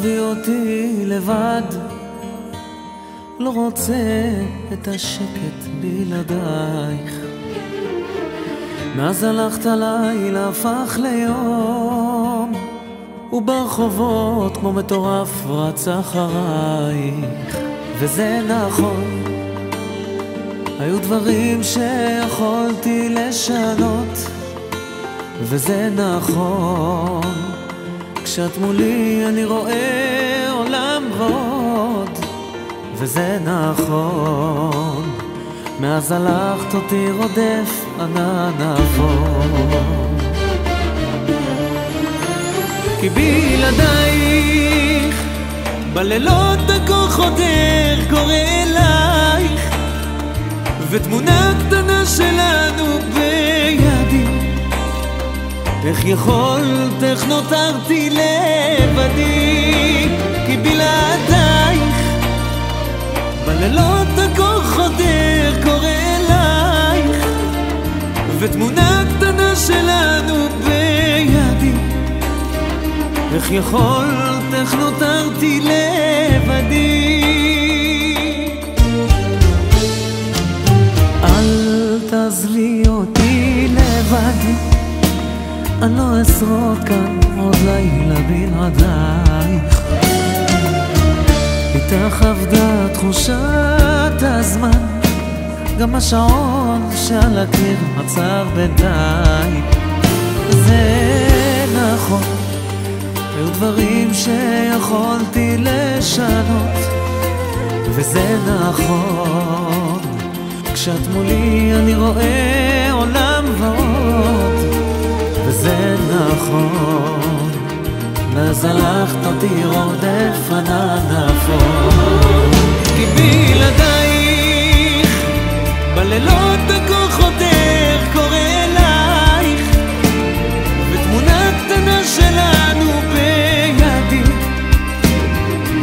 תעזבי אותי לבד, לא רוצה את השקט בלעדייך. מאז הלכת לילה הפך ליום, וברחובות כמו מטורף רץ אחרייך. וזה נכון, היו דברים שיכולתי לשנות, וזה נכון, כשאת מולי אני רואה עולם ועוד. וזה נכון, מאז הלכת אותי רודף ענן אפור. כי בלעדייך בלילות הקור חודר קורא אלייך, ותמונה קטנה שלנו בידי. איך יכולת, איך נותרתי לבדי? כי בלעדייך בלילות הקור חודר קורא אלייך, ותמונה קטנה שלנו בידי. איך יכולת, איך נותרתי לבדי? אל תעזבי אותי לבד, אני לא אשרוד כאן עוד לילה בלעדייך. איתך עבדה תחושת הזמן, גם השעון שעל הקיר עצר בינתיים. זה נכון, היו דברים שיכולתי לשנות, וזה נכון, כשאת מולי אני רואה עולם ועוד. וזה נכון, מאז הלכת אותי רודף ענן אפור. כי בלעדייך בלילות הקור חודר קורא אלייך, ותמונה קטנה שלנו בידי.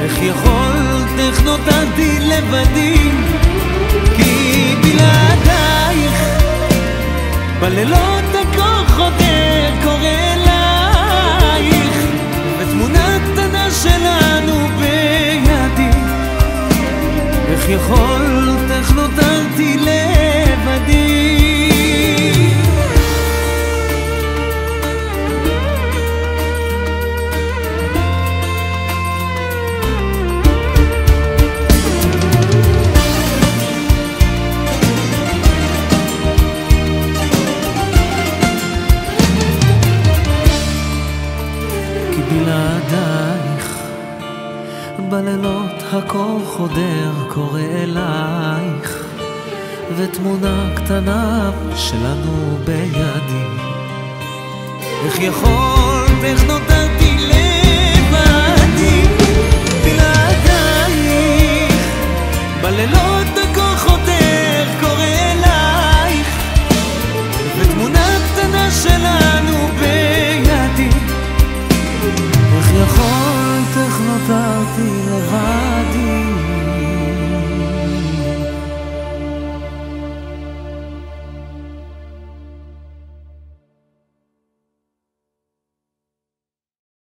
איך יכולת, איך נותרתי לבדי? כי בלעדייך בלילות הקור חודר קורא אלייך, ותמונה קטנה שלנו בידי. איך יכולת, איך נותרתי לבדי? בלעדייך בלילות הקור חודר קורא אלייך, ותמונה קטנה שלנו בידי. איך יכולת, איך נותרתי לבדי? בלעדייך בלילות